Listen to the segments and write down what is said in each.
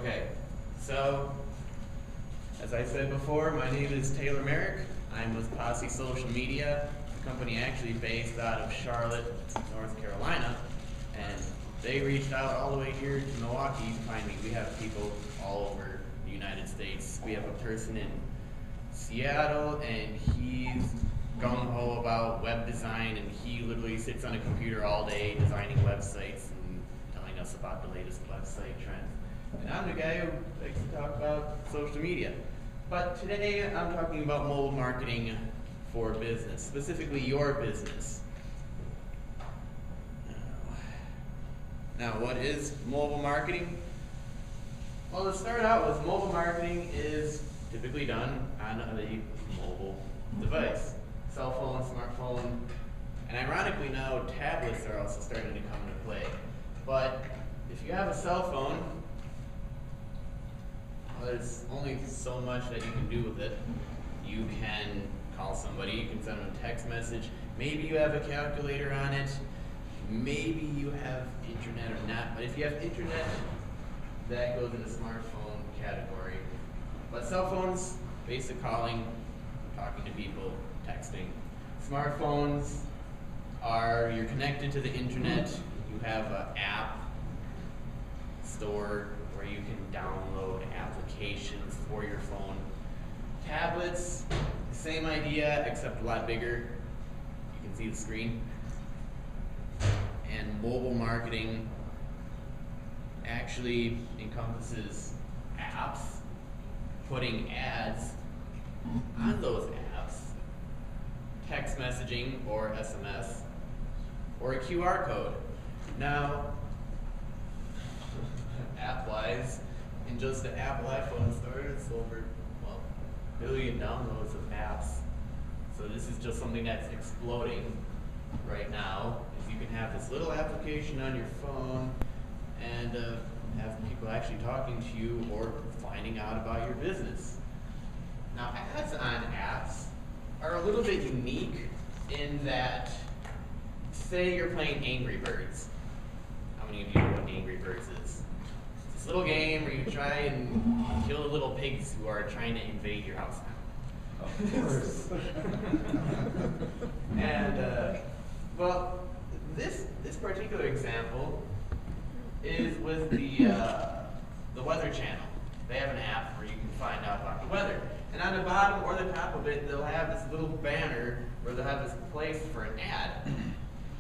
Okay, so as I said before, my name is Taylor Merrick. I'm with Posse Social Media, a company actually based out of Charlotte, North Carolina, and they reached out all the way here to Milwaukee to find me. We have people all over the United States. We have a person in Seattle, and he's gung-ho about web design, and he literally sits on a computer all day designing websites and telling us about the latest website trends. And I'm the guy who likes to talk about social media. But today I'm talking about mobile marketing for business, specifically your business. Now, what is mobile marketing? Well, to start out with, mobile marketing is typically done on a mobile device. Cell phone, smartphone, and ironically now tablets are also starting to come into play. But if you have a cell phone, well, there's only so much that you can do with it. You can call somebody, you can send them a text message, maybe you have a calculator on it, maybe you have internet or not, but if you have internet, that goes in the smartphone category. But cell phones, basic calling, talking to people, texting. Smartphones are, you're connected to the internet, you have an app store where you can download applications for your phone. Tablets, same idea except a lot bigger. You can see the screen. And mobile marketing actually encompasses apps, putting ads on those apps, text messaging or SMS, or a QR code. Now, app-wise, in just the Apple iPhone store, it's over, well, a billion downloads of apps. So this is just something that's exploding right now, is you can have this little application on your phone and have people actually talking to you or finding out about your business. Now, ads on apps are a little bit unique in that, say you're playing Angry Birds. How many of you know what Angry Birds is? It's this little game where you try and kill the little pigs who are trying to invade your house now. Of course. And, well, this particular example is with the Weather Channel. They have an app where you can find out about the weather. And on the bottom or the top of it, they'll have this little banner where they'll have this place for an ad.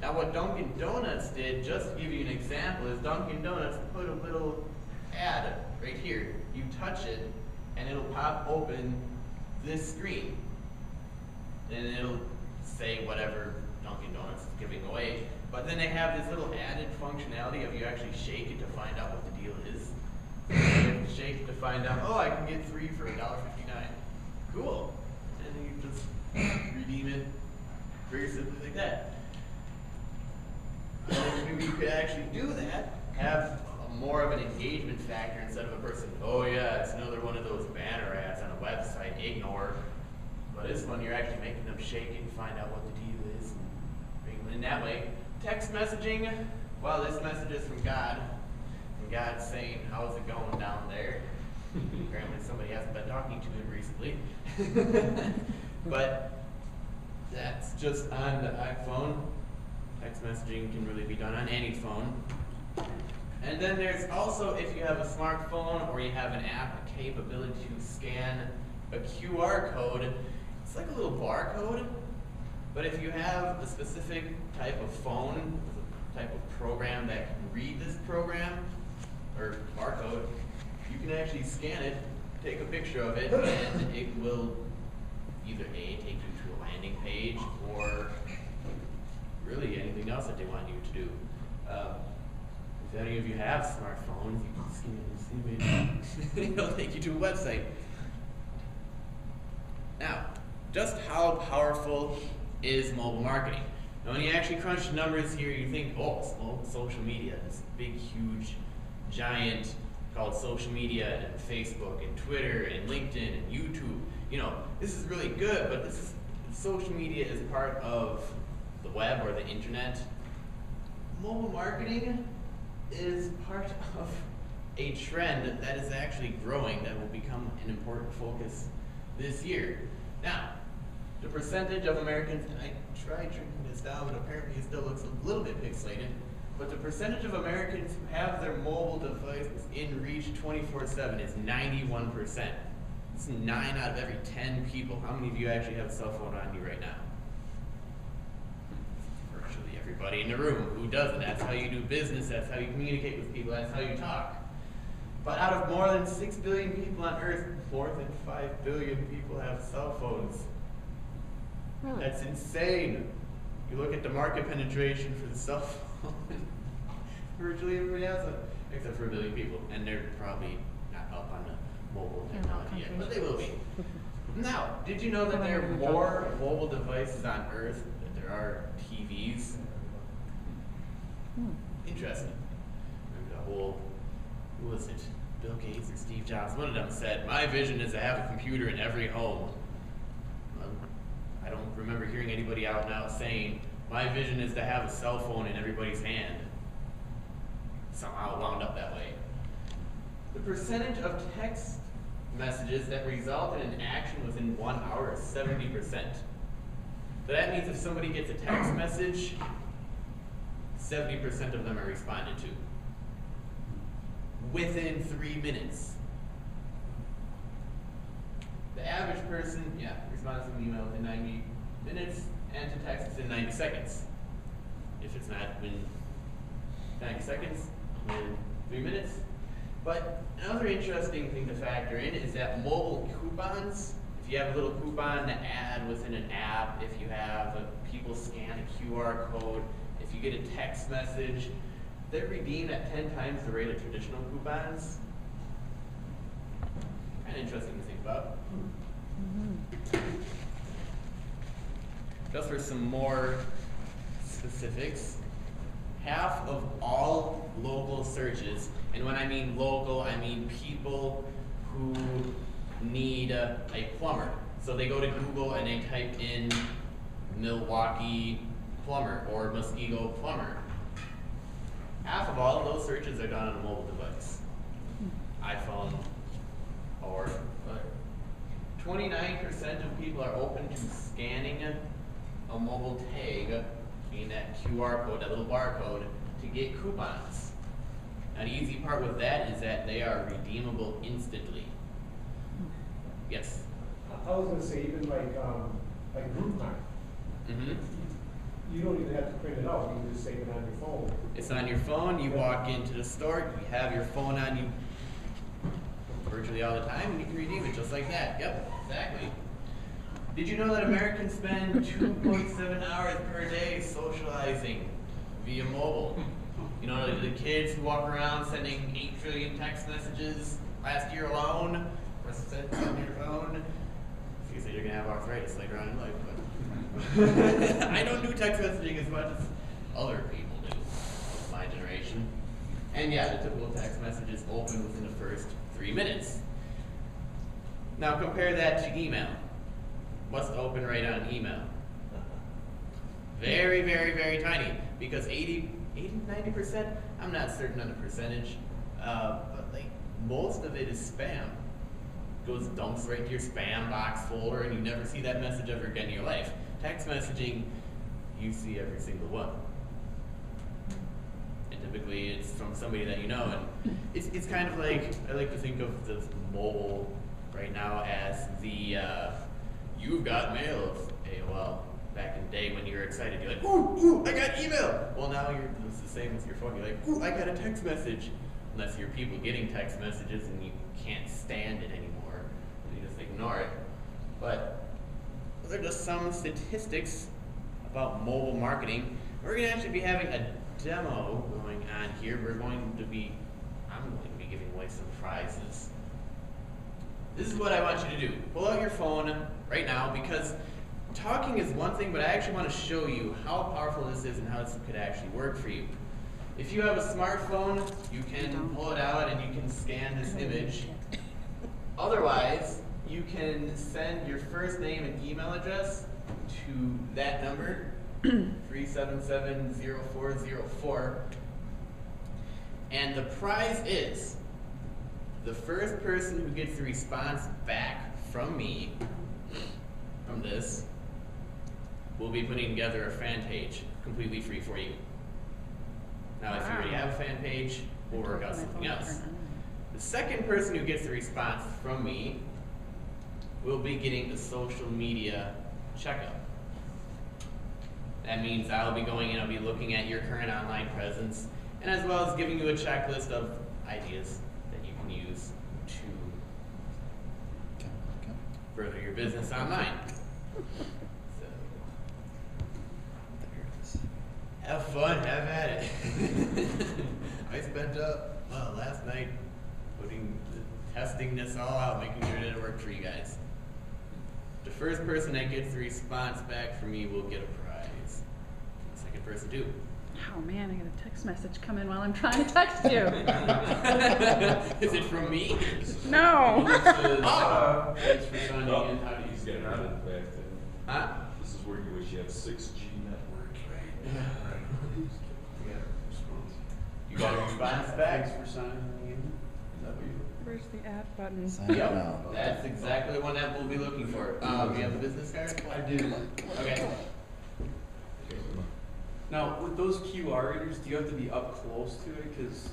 Now what Dunkin' Donuts did, just to give you an example, is Dunkin' Donuts put a little ad right here. You touch it, and it'll pop open this screen. And it'll say whatever Dunkin' Donuts is giving away. But then they have this little added functionality of you actually shake it to find out what the deal is. You have to shake it to find out, oh, I can get 3 for $1.59. Cool. And then you just redeem it very simply like that. Maybe you could actually do that, have more of an engagement factor instead of a person, oh yeah, it's another one of those banner ads on a website, ignore. But this one, you're actually making them shake it and find out what the deal is. And in that way, text messaging, well, this message is from God. And God's saying, how's it going down there? Apparently somebody hasn't been talking to him recently. But that's just on the iPhone. Text messaging can really be done on any phone. And then there's also, if you have a smartphone or you have an app, a capability to scan a QR code. It's like a little barcode, but if you have a specific type of phone, a type of program that can read this program, or barcode, you can actually scan it, take a picture of it, and it will either A, take you to a landing page, or really anything else that they want you to do. If any of you have smartphones, you can scan it and see it. It'll take you to a website. Now, just how powerful is mobile marketing? Now, when you actually crunch the numbers here, you think, oh, social media, this big, huge, giant called social media, and Facebook, and Twitter, and LinkedIn, and YouTube. You know, this is really good, but social media is part of the web or the internet. Mobile marketing is part of a trend that is actually growing that will become an important focus this year. Now, the percentage of Americans, and I tried drinking this down, but apparently it still looks a little bit pixelated, but the percentage of Americans who have their mobile devices in reach 24/7 is 91%. It's 9 out of every 10 people. How many of you actually have a cell phone on you right now? Virtually everybody in the room. Who doesn't? That's how you do business, that's how you communicate with people, that's how you talk. But out of more than 6 billion people on Earth, more than 5 billion people have cell phones. Really? That's insane. You look at the market penetration for the cell phone, virtually everybody has it, except for 1 billion people. And they're probably not up on the mobile technology yet, but they will be. Now, did you know that there are more mobile devices on Earth than there are TVs? Interesting. Remember the whole, who was it? Bill Gates or Steve Jobs? One of them said, "My vision is to have a computer in every home." I don't remember hearing anybody out and out saying, "My vision is to have a cell phone in everybody's hand." Somehow it wound up that way. The percentage of text messages that result in an action within 1 hour is 70%. So that means if somebody gets a text message, 70% of them are responded to within 3 minutes. The average person, responds to an email within 90 minutes, and to text within 90 seconds. If it's not within 90 seconds, within 3 minutes. But another interesting thing to factor in is that mobile coupons, if you have a little coupon to add within an app, if you have people scan a QR code, if you get a text message, they're redeemed at 10 times the rate of traditional coupons. Kind of interesting to think about. Just for some more specifics, half of all local searches, and when I mean local, I mean people who need a plumber. So they go to Google and they type in Milwaukee plumber or Muskego plumber. Half of all of those searches are done on a mobile device, iPhone or other. 29% of people are open to scanning a mobile tag, meaning that QR code, that little barcode, to get coupons. Now the easy part with that is that they are redeemable instantly. Yes? I was going to say, even like Groupon. You don't even have to print it out, you can just save it on your phone. It's on your phone, you walk into the store, you have your phone on you virtually all the time, and you can redeem it just like that. Yep, exactly. Did you know that Americans spend 2.7 hours per day socializing via mobile? You know, the kids who walk around sending 8 trillion text messages last year alone, send on your phone. Seriously, you're gonna have arthritis later on in life, but I don't do text messaging as much as other people do, my generation. And yeah, the typical text message is open within the first 3 minutes. Now compare that to email. What's the open rate on email? Very, very, very tiny, because 90%, I'm not certain on the percentage, but like most of it is spam. Goes dumps right to your spam box folder, and you never see that message ever again in your life. Text messaging, you see every single one. And typically it's from somebody that you know, and it's kind of like, I like to think of the mobile right now as the you've got mail of AOL. Back in the day when you were excited, you're like, ooh, I got email! Well, now it's the same with your phone. You're like, ooh, I got a text message. Unless you're people getting text messages and you can't stand it anymore. You just ignore it. But those are just some statistics about mobile marketing. We're going to actually be having a demo going on here. I'm going to be giving away some prizes. This is what I want you to do. Pull out your phone right now, because talking is one thing, but I actually want to show you how powerful this is and how this could actually work for you. If you have a smartphone, you can pull it out and you can scan this image. Otherwise, you can send your first name and email address to that number, 377-0404. And the prize is the first person who gets the response back from me, from this, will be putting together a fan page completely free for you. Now, if you already have a fan page, we'll work out something else. The second person who gets the response from me will be getting the social media checkup. That means I'll be going in, I'll be looking at your current online presence, and as well as giving you a checklist of ideas that you can use to further your business online. So, have fun, have at it. I spent last night testing this all out, making sure that it worked for you guys. The first person that gets the response back from me will get a prize. The second person too. Oh man, I got a text message come in while I'm trying to text you. Is it from me? No. Thanks for signing in. How do you He's getting out of the fact that Huh? this is where you wish you had 6G network. You got a response back? Thanks for signing in. Is that what you? Where's the add button? Yep, that's exactly the one that we'll be looking for. Do you have the business card? I do. Okay. Now, with those QR readers, do you have to be up close to it? Because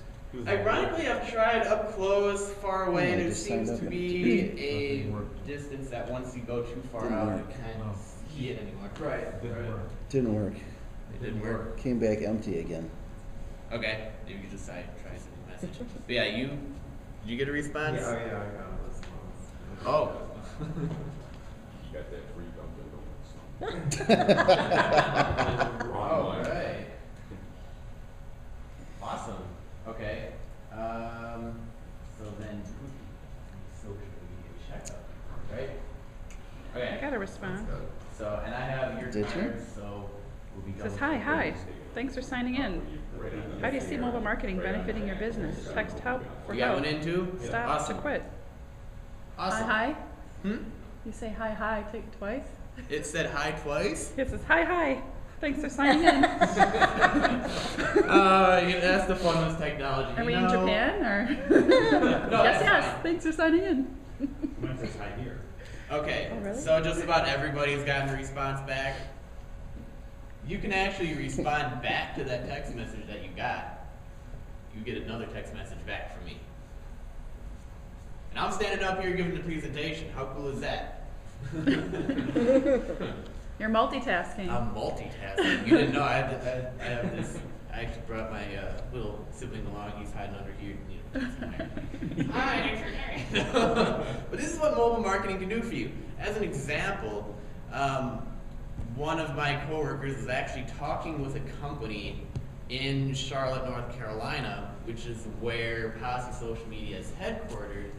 Ironically, I've tried up close, far away, Yeah, and I it just seems signed to up. be a distance that once you go too far Didn't out, work. you can't see it anymore. right. Didn't work. It didn't work. Came back empty again. Okay, maybe you just try sending a message. But yeah, did you get a response? Yeah, I got this one. Oh. You got that free Dunkin' Donuts. All right. Awesome. Okay. So then, social media checkup, right? Okay. I got a response. So, and I have your Did you? card, so we'll be It going. says, hi. Thanks for signing in. How do you see mobile marketing benefiting your business? Text help for You got help. one in too? Stop Awesome. to quit. Awesome. Hi. Hmm? You say hi, take it twice. It said hi twice? It says, hi. Thanks for signing in. That's the fun with technology. Are you we in know? Japan or? No, Yes, that's yes. fine. Thanks for signing in. Mine says hi here. Okay, Oh, really? so just about everybody's gotten a response back. You can actually respond back to that text message that you got. You get another text message back from me. And I'm standing up here giving the presentation. How cool is that? You're multitasking. I'm multitasking. You didn't know I have this. I actually brought my little sibling along. He's hiding under here. Hi. But this is what mobile marketing can do for you. As an example, one of my coworkers is actually talking with a company in Charlotte, North Carolina, which is where Posse Social Media is headquartered,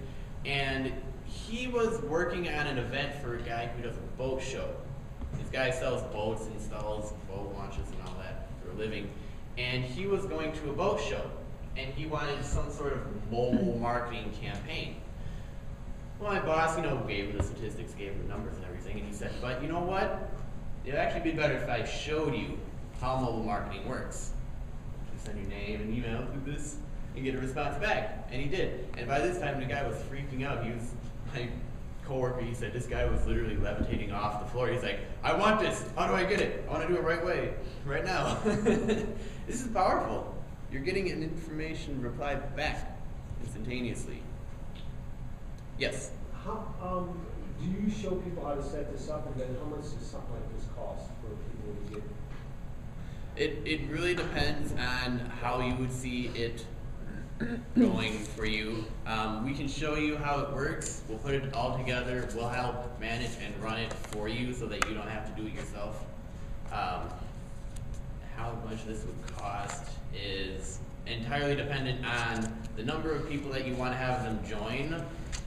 and he was working on an event for a guy who does a boat show. This guy sells boats, installs boat launches and all that for a living, and he was going to a boat show, and he wanted some sort of mobile marketing campaign. Well, my boss, gave him the statistics, gave him the numbers and everything, and he said, but you know what? It'd actually be better if I showed you how mobile marketing works. You send your name and email through this and get a response back. And he did. And by this time, the guy was freaking out. My coworker, he said, this guy was literally levitating off the floor. He's like, I want this. How do I get it? I want to do it right way, right now. This is powerful. You're getting an information reply back instantaneously. Yes? How, do you show people how to set this up, and then how much does something like this cost for people to get? It really depends on how you would see it going for you. We can show you how it works. We'll put it all together. We'll help manage and run it for you so that you don't have to do it yourself. How much this would cost is entirely dependent on the number of people that you want to have them join,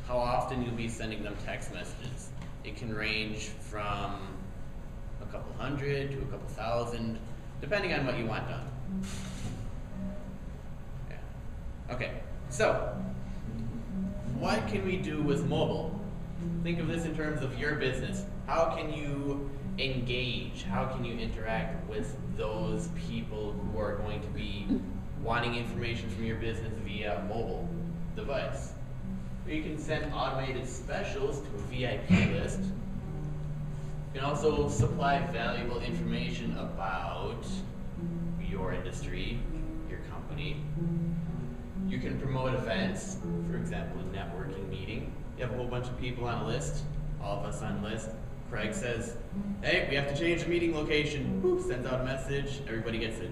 how often you'll be sending them text messages. It can range from a couple hundred to a couple thousand, depending on what you want done. Yeah. Okay, so what can we do with mobile? Think of this in terms of your business. How can you engage? How can you interact with those people who are going to be wanting information from your business via mobile device? You can send automated specials to a VIP list. You can also supply valuable information about your industry, your company. You can promote events, for example, a networking meeting. You have a whole bunch of people on a list, all of us on a list. Craig says, hey, we have to change the meeting location. Boop, sends out a message, everybody gets it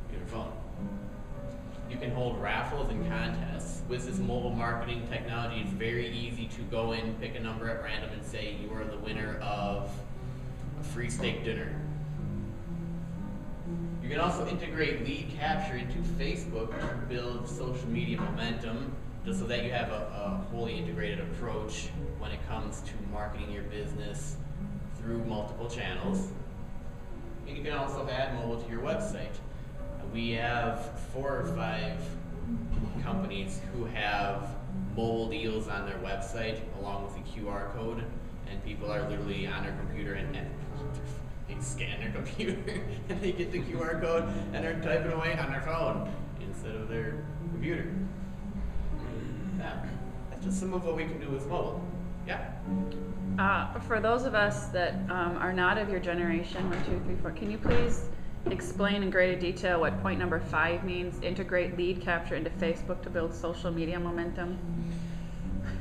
in your phone. You can hold raffles and contests. With this mobile marketing technology, it's very easy to go in, pick a number at random, and say you are the winner of a free steak dinner. You can also integrate lead capture into Facebook to build social media momentum, just so that you have a wholly integrated approach when it comes to marketing your business through multiple channels. And you can also add mobile to your website. We have 4 or 5 companies who have mobile deals on their website along with a QR code, and people are literally on their computer and they scan their computer and they get the QR code and they're typing away on their phone instead of their computer. Yeah, that's just some of what we can do with mobile. Yeah. For those of us that are not of your generation, 1, 2, 3, 4, can you please explain in greater detail what point number 5 means? Integrate lead capture into Facebook to build social media momentum.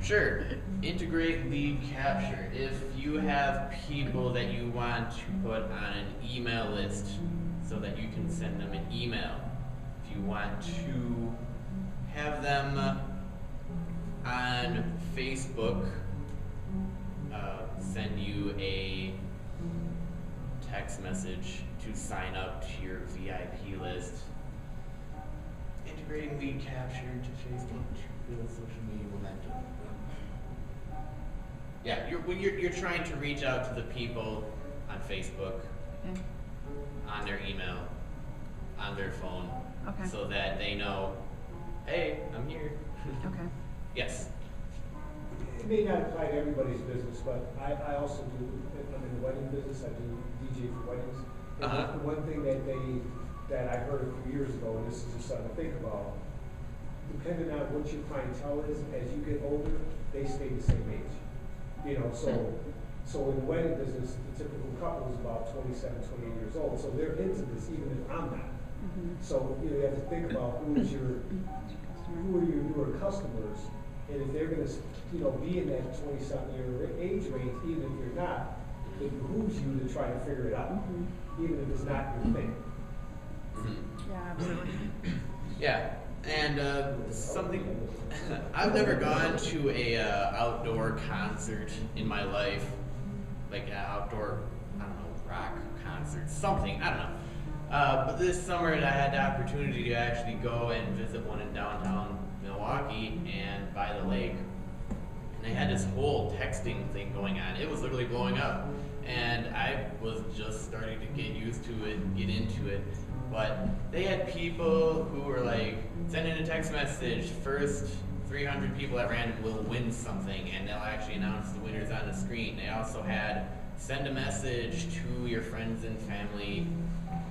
Sure. Integrate lead capture. If you have people that you want to put on an email list so that you can send them an email, if you want to have them on Facebook send you a text message to sign up to your VIP list, integrating lead capture into Facebook to build social media momentum. Yeah, you're trying to reach out to the people on Facebook, Okay. on their email, on their phone, Okay. so that they know, hey, I'm here. Okay. Yes. It may not apply to everybody's business, but I also do, I'm in the wedding business, I do DJ for weddings. And Uh-huh. the one thing that I heard a few years ago, and this is just something to think about, depending on what your clientele is, as you get older, they stay the same age. You know, so in the wedding business, the typical couple is about 27, 28 years old, so they're into this even if I'm not. Mhm. So, you know, you have to think about who are your newer customers, and if they're gonna, you know, be in that 20-something year age range, even if you're not, it behooves you to try to figure it out, Mhm. even if it's not your thing. Yeah, absolutely. Yeah, and something, I've never gone to a outdoor concert in my life, like an outdoor, I don't know, rock concert, something, I don't know. But this summer I had the opportunity to actually go and visit one in downtown Milwaukee and by the lake. And they had this whole texting thing going on. It was literally blowing up. And I was just starting to get used to it, get into it. But they had people who were like, send in a text message, first 300 people at random will win something, and they'll actually announce the winners on the screen. They also had, send a message to your friends and family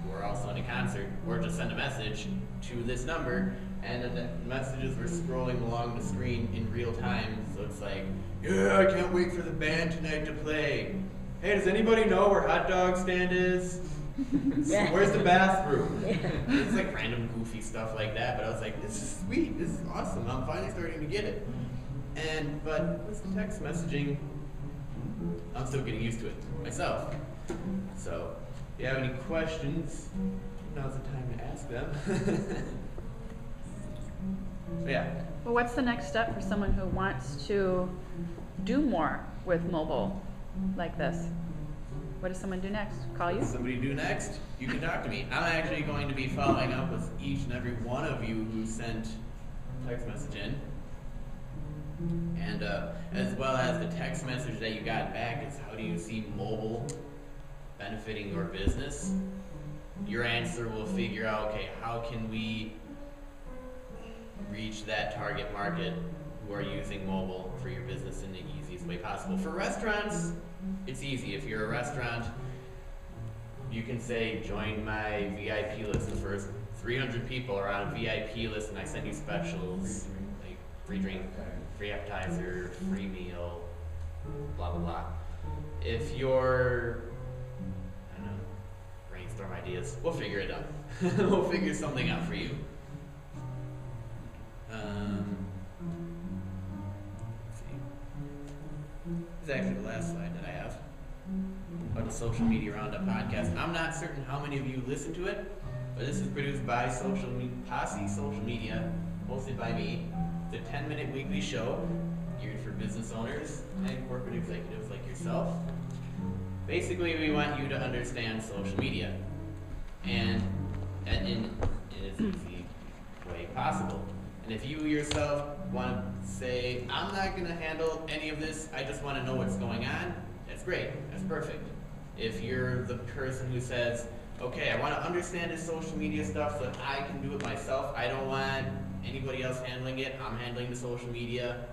who are also in a concert, or just send a message to this number, and then the messages were scrolling along the screen in real time. So it's like, yeah, I can't wait for the band tonight to play. Hey, does anybody know where hot dog stand is? Where's the bathroom? It's like random goofy stuff like that, but I was like, this is sweet, this is awesome, I'm finally starting to get it. But with text messaging, I'm still getting used to it myself. So, if you have any questions, now's the time to ask them. Yeah. Well, what's the next step for someone who wants to do more with mobile like this? What does someone do next? Call you? What does somebody do next? You can talk to me. I'm actually going to be following up with each and every one of you who sent a text message in. And as well as the text message that you got back is, how do you see mobile benefiting your business? Your answer will figure out, okay, how can we reach that target market who are using mobile for your business in the easiest way possible. For restaurants, it's easy. If you're a restaurant, you can say, join my VIP list. The first 300 people are on a VIP list, and I send you specials, like free drink, free appetizer, free meal, blah blah blah. If you're, I don't know, brainstorm ideas, we'll figure it out. We'll figure something out for you. Let's see. This is actually the last slide that I have about the Social Media Roundup podcast. I'm not certain how many of you listen to it, but this is produced by Posse Social Media, hosted by me. It's a 10-minute weekly show geared for business owners and corporate executives like yourself. Basically, we want you to understand social media and in as easy way possible. And if you yourself want to say, I'm not going to handle any of this, I just want to know what's going on, that's great, that's perfect. If you're the person who says, okay, I want to understand this social media stuff so that I can do it myself, I don't want anybody else handling it, I'm handling the social media,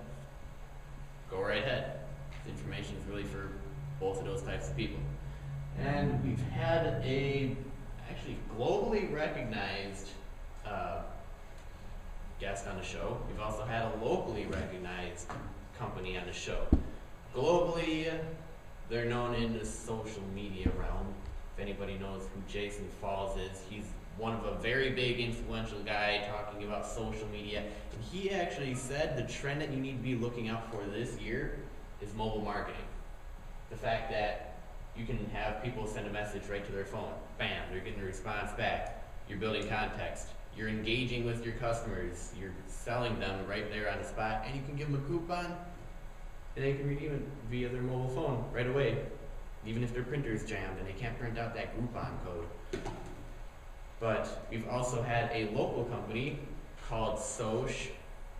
go right ahead. This information is really for both of those types of people. And we've had a actually globally recognized guest on the show. We've also had a locally recognized company on the show. Globally, they're known in the social media realm. If anybody knows who Jason Falls is, he's one of a very big influential guy talking about social media. And he actually said the trend that you need to be looking out for this year is mobile marketing. The fact that you can have people send a message right to their phone. Bam, they're getting a response back. You're building context. You're engaging with your customers. You're selling them right there on the spot, and you can give them a coupon, and they can redeem it via their mobile phone right away, even if their printer's jammed and they can't print out that Groupon code. But we've also had a local company called Soch.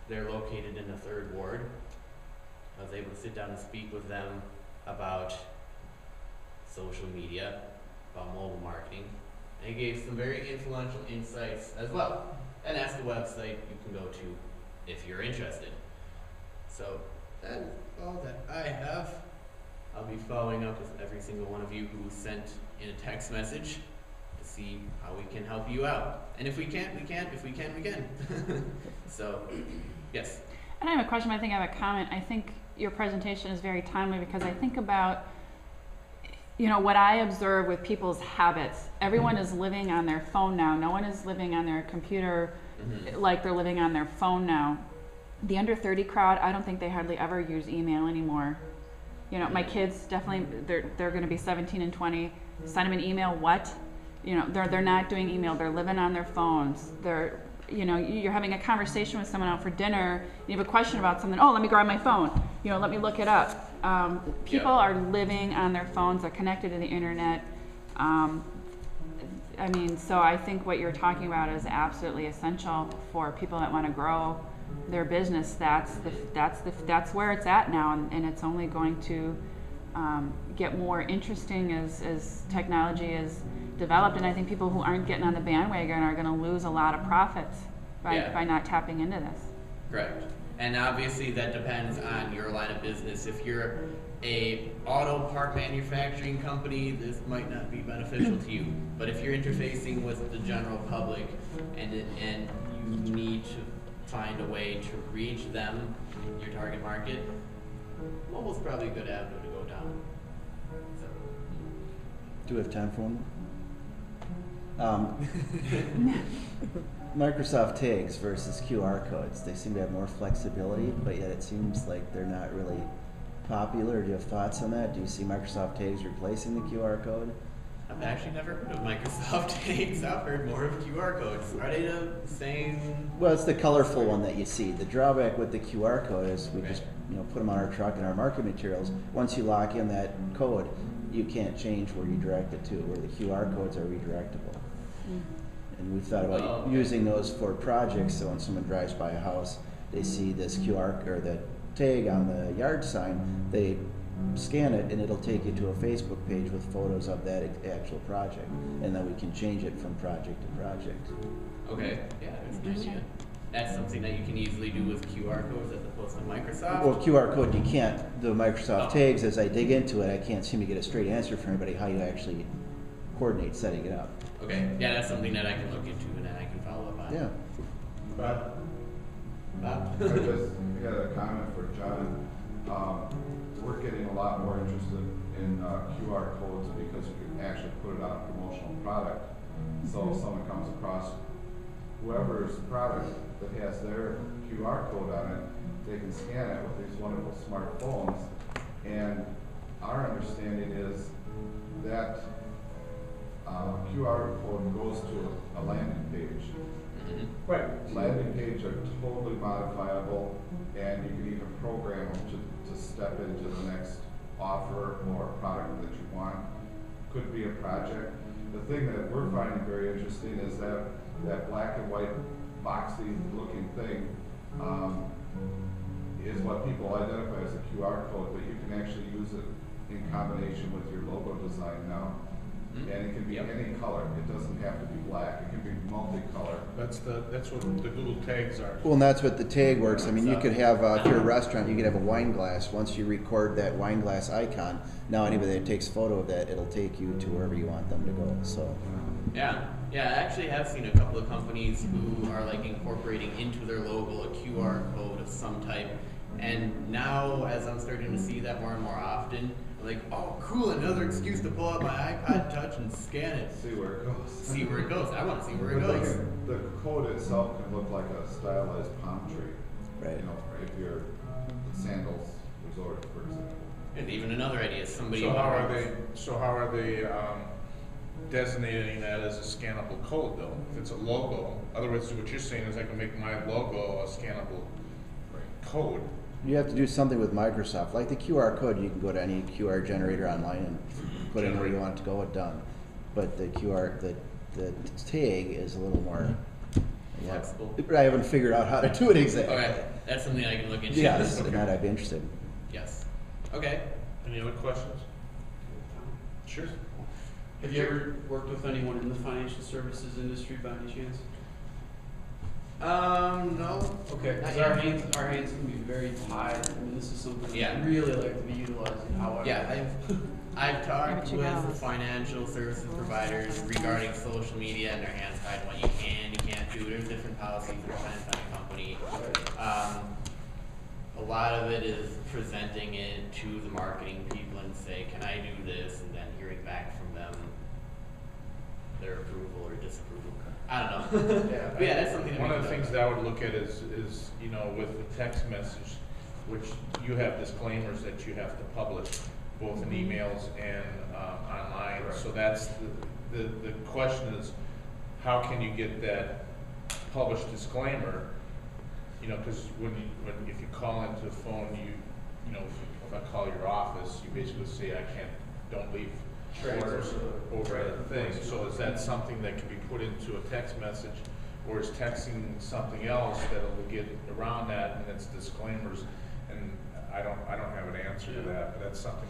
They're located in the 3rd Ward. I was able to sit down and speak with them about social media, about mobile marketing. They gave some very influential insights as well. And that's the website you can go to if you're interested. So that is all that I have. I'll be following up with every single one of you who sent in a text message to see how we can help you out. And if we can't, we can't. If we can, we can. So, yes. And I have a question, I think I have a comment. I think your presentation is very timely because I think about, you know, what I observe with people's habits. Everyone is living on their phone now. No one is living on their computer like they're living on their phone now. The under 30 crowd, I don't think they hardly ever use email anymore. You know, my kids definitely, they're going to be 17 and 20. Send them an email, what? You know, they're not doing email. They're living on their phones. They're, you know, you're having a conversation with someone out for dinner. You have a question about something. Oh, let me grab my phone. You know, let me look it up. People are living on their phones. They're connected to the internet. I mean, so I think what you're talking about is absolutely essential for people that want to grow their business. That's where it's at now, and it's only going to get more interesting as technology is developed. And I think people who aren't getting on the bandwagon are going to lose a lot of profits by not tapping into this. Correct. And obviously that depends on your line of business. If you're a auto part manufacturing company, this might not be beneficial to you. But if you're interfacing with the general public and you need to find a way to reach them, your target market, mobile's probably a good avenue to go down. So. Do we have time for one more? Microsoft tags versus QR codes. They seem to have more flexibility, but yet it seems like they're not really popular. Do you have thoughts on that? Do you see Microsoft tags replacing the QR code? I've actually never heard of Microsoft tags. I've heard more of QR codes. Are they the same? Well, it's the colorful one that you see. The drawback with the QR code is we just put them on our truck and our market materials. Once you lock in that code, you can't change where you direct it to, where the QR codes are redirectable. And we thought about using those for projects, so when someone drives by a house, they see this QR or the tag on the yard sign, they scan it and it'll take you to a Facebook page with photos of that actual project, and then we can change it from project to project. Okay, yeah, that's an idea. That's something that you can easily do with QR codes as opposed to Microsoft? Well, QR code you can't. The Microsoft tags, as I dig into it, I can't seem to get a straight answer from anybody how you actually coordinate setting it up. Okay, yeah, that's something that I can look into and then I can follow up on. Yeah. Bob, Bob? I was had a comment for John. We're getting a lot more interested in QR codes because you can actually put it on a promotional product. So if someone comes across whoever's product that has their QR code on it, they can scan it with these wonderful smartphones. And our understanding is that QR code goes to a landing page. Right. Landing page are totally modifiable, and you can even program them to step into the next offer or product that you want. Could be a project. The thing that we're finding very interesting is that black and white boxy looking thing is what people identify as a QR code, but you can actually use it in combination with your logo design now. And it can be any color. It doesn't have to be black. It can be multicolor. That's what the Google tags are. Well, and that's what the tag works. I mean, you could have, if you're a restaurant, you could have a wine glass. Once you record that wine glass icon, now anybody that takes a photo of that, it'll take you to wherever you want them to go. So. Yeah, I actually have seen a couple of companies who are like incorporating into their logo a QR code of some type. And now, as I'm starting to see that more and more often, I'm like, oh, cool, another excuse to pull out my iPod Touch and scan it. See where it goes. See where it goes. I want to see where it But goes. the code itself can look like a stylized palm tree. Right. You know, if you're Sandals Resort, for example. And even another idea is somebody. So how are they designating that as a scannable code though? If it's a logo, in other words, what you're saying is I can make my logo a scannable code. You have to do something with Microsoft, like the QR code. You can go to any QR generator online and put in where you want it to go. Done. But the QR, the tag is a little more Flexible. I haven't figured out how to do it exactly. Okay, that's something I can look into. Yes, and that I'd be interested in. Yes. Okay. Any other questions? Sure. Have you ever worked with anyone in the financial services industry by any chance? No. Okay, because our hands can be very tied. I mean, this is something that Yeah. I really like to be utilizing. However, Yeah, I've talked you with go. financial services providers regarding social media and their hands tied. What you can, you can't do. There's different policies that depends on the company. A lot of it is presenting it to the marketing people and say, can I do this? And then hearing back from them their approval or disapproval. I don't know. But yeah, that's something that One we of the can things do. that I would look at is, you know, with the text message, which you have disclaimers that you have to publish, both in emails and online. Correct. So that's the question is, how can you get that published disclaimer? You know, because if you call into the phone, you know, if I call your office, you basically say don't leave orders over a thing. So is that something that can be put into a text message, or is texting something else that will get around that and it's disclaimers? And I don't have an answer to that, but that's something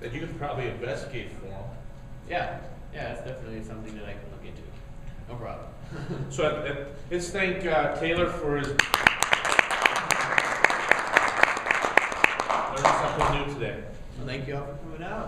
that you could probably investigate for them. Yeah, it's definitely something that I can look into. No problem. So let's thank Taylor for his learning something new today. Well, thank you all for coming out.